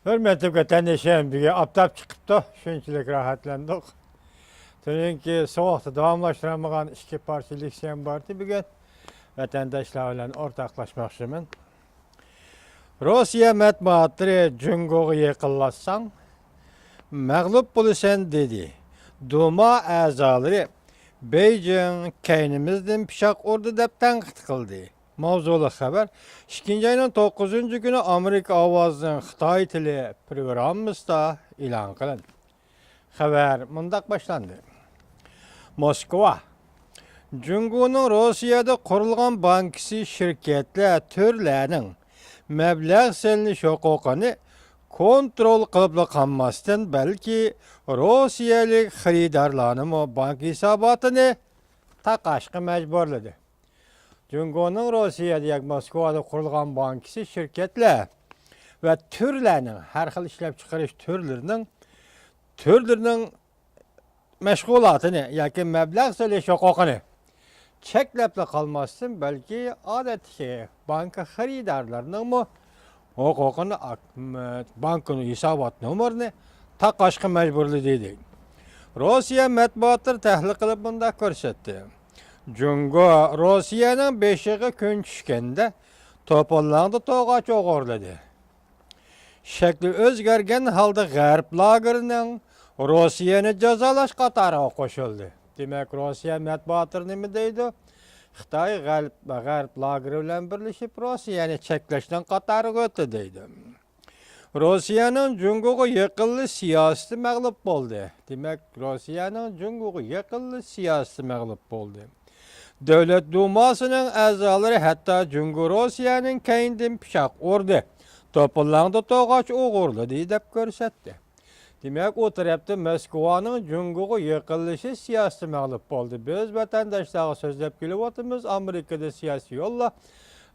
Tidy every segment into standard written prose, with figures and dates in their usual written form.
Hürmetli vatandaşlarım, bir aptap çıkıptı, şunçilik rahatlandık. Çünkü soğukta davamlaştıramayan iki partilik sen vardı bugün. Vatandaşlarla ortaklaşmakşımın. Rusya matbuatları Cungo'yu yıkıllatsan, mağlup buluşan dedi. Duma azaları Beijing keynimizden pişak ordu dep tanqid kıldı. Mavzulu haber. 2. ayının 9. günü Amerika avazının Xitay tili programımızda ilan kılındı. Haber mundaq başlandı. Moskva. Cungo'nun Rusya'da kurulgan bankisi şirketler türlerinin məbləğ seliniş hukukunu kontrol qılıblı qalmasdan belki Rusiyalık xaridarlarının bank hesabatını taqaşqı məcburludur. Cungo'nun Rusya'da Moskova'da kurulgan bankisi şirketler ve türlerinin, her xil işlep çıkarış türlerinin məşğulatını, yoki məbləğ söylüş hukukunu çeklepli kalmasın belki adetki banka xaridarlarının mı hukukunu, bankın hesabat numarını taqaşqı mecburlu dedi. Rusya matbuatları təhlil qılıb bunda görsetti. Cungo Rusya'nın beşiği gün düşkende topallandı toğaç oğurladı. Şekli özgergen halda Gərb lagerinin Rusya'nı cezalaş qatarına koşuldu. Demek Rusya matbuatları nemi deydi? Xitay Gərb lageri bilen birleşip Rusya'nı çekleşten qatarı ötü deydi. Rusya'nın Cungo'ya yıkıllı siyaseti məğlup oldu. Demek Rusya'nın Cungo'ya yıkıllı siyaseti məğlup oldu. Devlet Dumasının azaları hatta Cungo Rusya'nın keyinden pişak ordu. Topullandı toğaç oğurlu deyip görsetti. Demek o tarafta Moskova'nın Cungo'ya yıkılışı siyasi məğlup oldu. Biz vatandaşlara sözlep gelip oturmuz Amerika'da siyasi yolla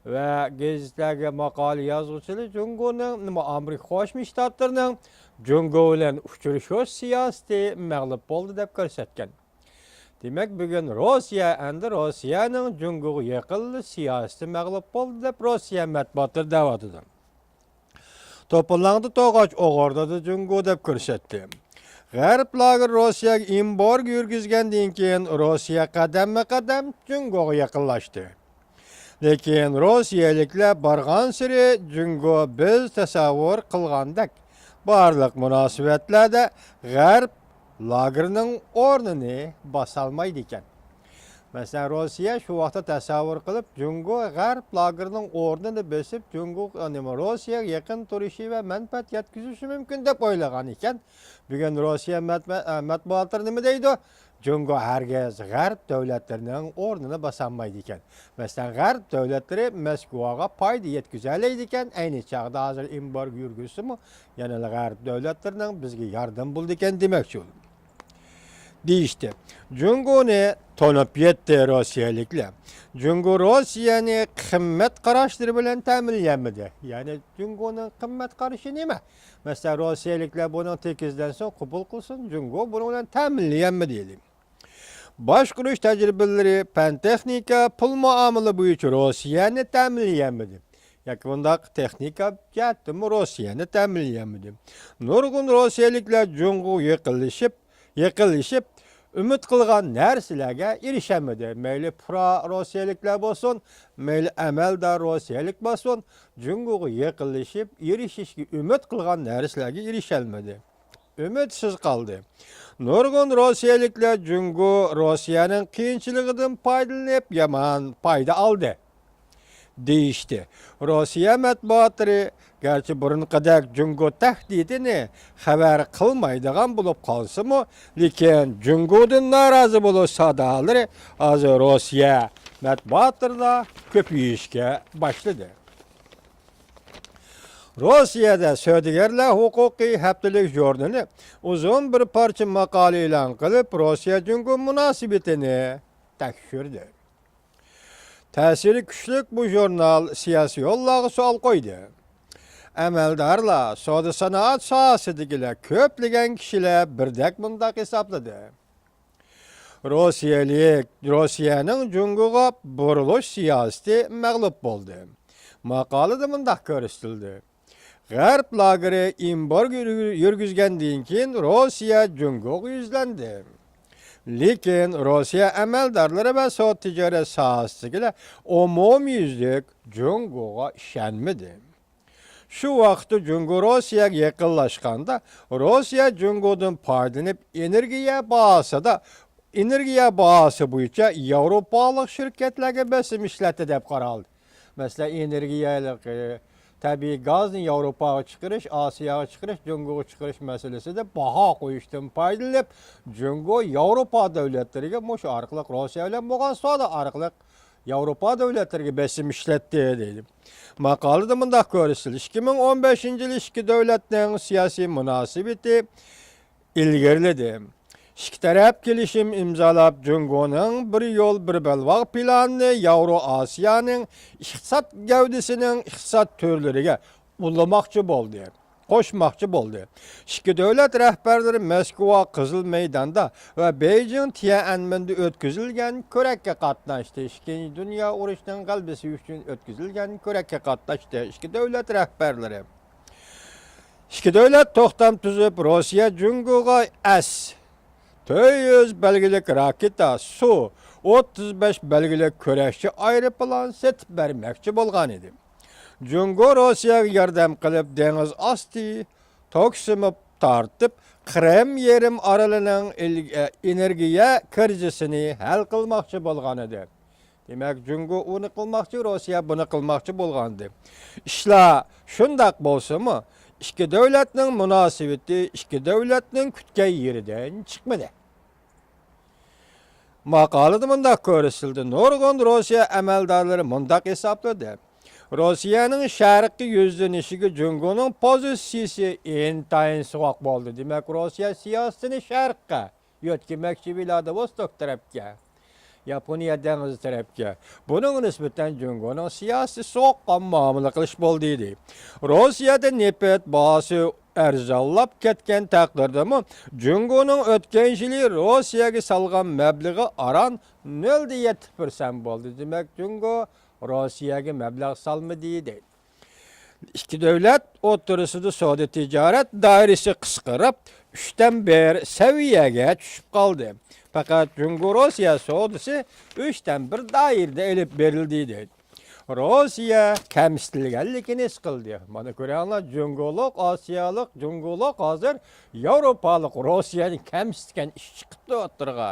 ve gazetelerde makale yazıcıları Cungo'nun Amerika Koşmuş Ştatlarının Cungo ile uçuruşu siyasi məğlup oldu deyip görsetken. Demek bugün Rusya'nın Cungo'ya yıkıllı siyasi məğlup oldu deyip Rusya matbuatları davatıdır. Toplandı toğaç oğurdadı Cungo dep görsetti. Gərb lager Rusya imborg yürgizgenden keyin Rusya kadem Cungo'ya yakınlaştı. Lekin Rusyalikler bargan siri Cungo biz tasavvur kılgandak barlık münasibetlerde Gərb lagerinin ornunu basalmaydı iken. Mesela Rusya şu vaxta tasavvur kılıp Cungo Gərb lagerinin ornunu besip Cungo Rusya yakın turişi ve menfaat yetkizişi mümkün dep oylagan iken. Bugün Rusya matbuatları nemi deydi? Cungo herkes Gərb devletlerinin ornunu basanmaydı iken. Mesela Gərb devletleri Moskova'ya payda yetkizəleydi iken, aynı çağda hazır imbarg yürgüsü mü? Yani Gərb devletlerinin bizge yardım buldu iken demekçi olur. Deyişti. Cungo'nu tonup yetti Rusyalikler. Cungo Rusya'nı kımmet karaştırı bilen təminleyemedi. Yani Cungo'nun kımmet karışı neme? Mesela Rusyalikler bunu tekizden sonra kubul kılsın, Cungo bunu təminleyemedi diyelim. Başkuruş tecrübeleri, pen texnika, pul muamele bu için Rusya'nı təminleyemedi. Yani bunda texnika geldi mi Rusya'nı təminleyemedi. Nurgun Rusyalikler Cungo yıkılışıp ümit kılgan nersilerge erişemedi. Meyli pro-Rusyalikler bolsun, meyli əməldar Rusiyalik bolsun, Cungo'ya yıkılışıp erişişki ümit kılgan nersilerge erişelmedi. Ümitsiz kaldı. Nurgun Rusyalikler Cungo Rusya'nın kıyınçılığından faydalanıp yaman payda aldı. Değişti. Rusya matbuatları gerçi burun kadar Cungo tehdidini haber kılmaydıgan bulup kalsı mı? Lekin Cungo'dan narazı bulup sadaları az Rusya matbuatlarla köpüyüşke başladı. Rusya'da Södügerler Hukuki Haftalık Jurnali uzun bir parça makale ilan kılıp Rusya-Cungo münasebetini tekşirdi. Təsiri küçlük bu jurnal siyasi yollağı sual koydu. Əməldarla, soda sanaat sahəsidikilə köplügən kişilər birdək bundaq hesapladı. Rusiyanın Cungo'ya buruluş siyaseti məğlup oldu. Maqalı da bundaq görüstüldü. G'arb lageri embargo yurgizgandan keyin Rossiya Jungoga yuzlandi. Lekin Rossiya amaldorlari va soat tijorat sohasidagilar umumyuzlik Jungoga ishonmadi. Shu vaqtda Jungo Rossiyaga yaqinlashganda Rossiya Jungodan foydalanib energiya bahası bo'yicha Yevropalik shirkatlarga bosim ishlatdi deb qaraldi. Masalan, energiyalik tabiiy gazni Yevropaga chiqarish, Osiyoga chiqarish, Jungoga chiqarish masalasida baho qo'yishdan foydalanib, Jungo Yevropa davlatlariga shu orqali Rossiya bilan bo'lgan savdo orqali Yevropa davlatlariga bosim ishlatdi deydi. Maqolada bunday ko'rsatildi. 2015-yil ikki davlatning siyosiy munosabati ilgariladi. İki taraf kelishim imzolab, Jungoning bir yo'l bir balvoq planini Yevro-Osiyoning iqtisod gavdasining iqtisod turlariga ulamoqchi bo'ldi. Qo'shmoqchi bo'ldi. İki davlat rahbarlari Moskva Qizil maydonda va Beijing Tiananmen'da o'tkazilgan ko'rakka qatnashdi. Ikkinchi dunyo urushining g'alabasi uchun o'tkazilgan ko'rakka qatnashdi. İki davlat rahbarlari. İki davlat to'xtam tuzib, Rossiya Jungoga 400 belgilik raketa, su, 35 belgilik kurashchi aeroplan setib bermoqchi bo'lgan edi. Jungo Rossiyaga yordam qilib, dengiz osti to'ksimib tortib, Qrim yerim orolining energiya krizisini hal qilmoqchi bo'lgan edi. Demak, Jungo uni qilmoqchi, Rossiya buni qilmoqchi bo'lgandi. Ishlar shundoq bo'lsa-mu, ikki davlatning munosabati ikki davlatning kutgan yeridan chiqmadi. Maqolada bunday ko'rsatildi. Nurg'un Rossiya amaldorlari bunday hisobladi. Rossiyaning sharqiy yuzlanishiga Jungoning pozitsiyasi intayin sovuq bo'ldi. Demak, Rossiya siyosatini sharqqa yo'tkamoqchi Vladivostok tarafga, Yaponiya dengizi tarafga. Buning nisbatan Jungoning siyosiy sovuqqon muomala qilish bo'ldi deydi. Rossiyada nefrat bahsi arzonlab ketgan taqdirdami, Jungoning o'tgan yili Rossiyaga salgan mablag'i aran 0,7% bo'ldi. Demak, Jungo Rossiyaga mablag' salmadi deydi. İki davlat o'rtasida savdo tijorat doirasi qisqarib, 3dan 1 saviyaga tushib qoldi. Fakat Jungo Rossiya savdosi 3dan 1 doirada elib berildi deydi. Rossiya kamsitilganligini his qildi. Mana ko'ringlar, Jungolog, Osiyalik, Jungolog hozir Yevropalik Rossiyani kamsitgan ish chiqibdi o'tirg'a.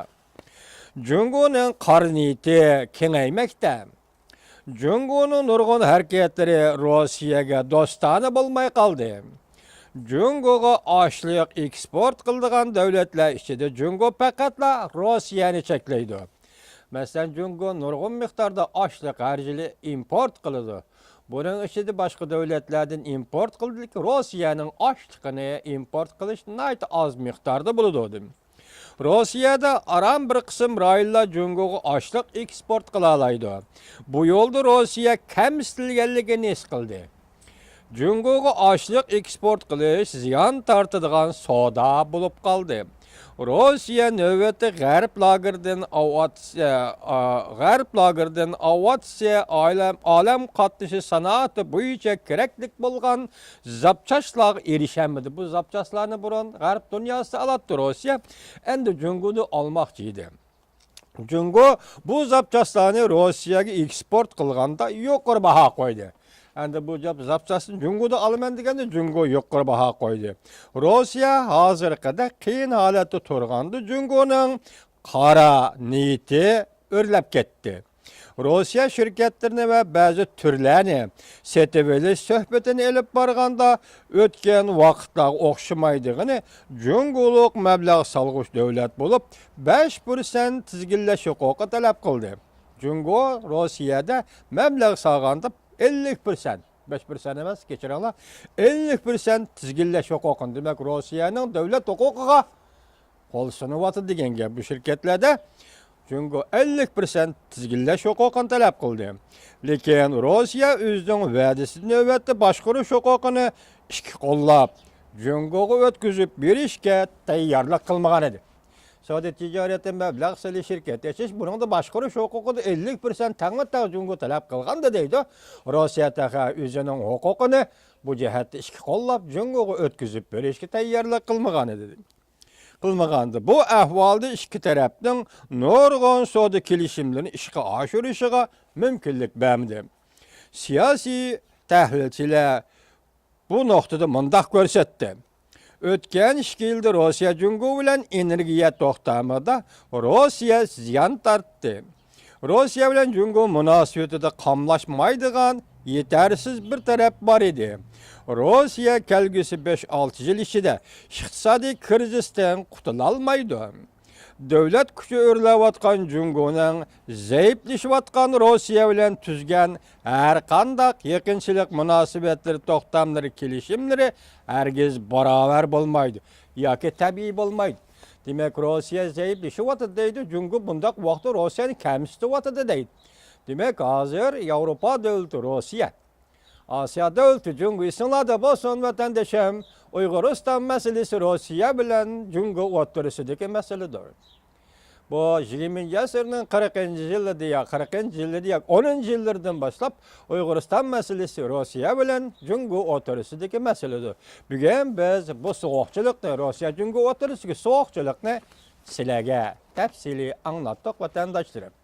Jungoning qarniyati kengaymoqda. Jungoning nurg'un harakatlari Rossiyaga do'stona bo'lmay qoldi. Jungoga ochliq eksport qiladigan davlatlar ichida Jungo faqatla Rossiyani cheklaydi. Masalan, Jungo nurg'un miqdorda ochliq harjili import qiladi. Buning ichida boshqa davlatlardan import qildik, Rossiyaning ochliqini import qilish nayt oz miqdorda bo'ladi. Rossiyada aram bir qism rayonlar Jungoga ochliq eksport qila oladi. Bu yo'lda Rossiya kamsitilganligini his qildi. Jungoga ochliq eksport qilish ziyon tortadigan savdo bo'lib qoldi. Rossiya navbatda g'arb lagerdan avatsiya olam qatnashi sanoati bo'yicha keraklik bo'lgan zapchashlarga erishamadi. Bu zapchashlarni burun g'arb dunyosida oladi Rossiya, endi Jungoni olmoqchi edi. Jungo bu zapchashlarni Rossiyaga eksport qilganda yuqori baho qo'ydi. Endi bu zapchasini Jungoda olaman deganda Jungo yuqori baho qo'ydi. Rossiya hozirgida qiyin holatda turganda Jungoning qora niyati o'rlab ketdi. Rossiya shirkatlarini va ba'zi turlarni setib olish suhbatini olib borganda o'tgan vaqtlar o'xshamaydigini Jungolog mablag' solg'uch davlat bo'lib 5% tizginlash huquqi talab qildi. Jungo Rossiyada mablag' solganda 50%, 5% emas, kechiringlar, 50% tizginlash huquqini, demak Rossiyaning davlat huquqiga qo'l sunyapti degan gap. Bu shirkatlarda Jungo 50% tizginlash huquqini talab qildi. Lekin Rossiya o'zining va'dasini navbatda boshqarish huquqini ikki qo'llab Jungoga o'tkazib berishga tayyorlik qilmagan edi. Savdo tijoratda mablag' solish shirkati achish, buningda boshqarish huquqida 50% tangma Jungo talab qilganda deydi. Rossiya taqa o'zining huquqini bu jihatda ishki qo'llab Jungoga o'tkazib berishga tayyorlik qilmagan edi. Qilmagandı. Bu ahvalda ikki tarafning nurg'on savdo kelishimlarini ishga oshirishiga mumkinlik berdi. Siyosiy tahlilchilar bu nuqtada mundaq ko'rsatdi. O'tgan 2 yilda Rossiya Jungo bilan energiya to'xtamida Rossiya ziyon tortdi. Rossiya bilan Jungo munosabatida qamlashmaydigan yetarsiz bir taraf bor edi. Rossiya kelgusi 5-6 yil ichida iqtisodiy krizisdan qutula olmaydi. Davlat kuchi o'rlayotgan Jungoning zaiflashayotgan Rossiya bilan tuzgan har qanday yaqinchilik munosabatlari to'xtamlari kelishimlari hargiz barobar bo'lmaydi yoki tabiiy bo'lmaydi. Demak, Rossiya zaiflashyapti deydi, Jungo bundaq vaqtda Rossiyani kamsitayapti deydi. Demak, hozir Yevropa davlati Rossiya, Asiya davlati Jungo ismlarda bo'lsin vatandoshim, Uyg'uriston masalasi Rossiya bilan Jungo o'rtasidagi masaladir. Bu 20-asrning 40-yillida ya 40-yillida ya 10-yillardan boshlab Uyg'uriston masalasi Rossiya bilan Jungo o'rtasidagi masaladir. Bugun biz bu so'g'chilikni, Rossiya Jungo o'rtasidagi so'g'chilikni sizlarga tafsili anglatdik vatandoshlar.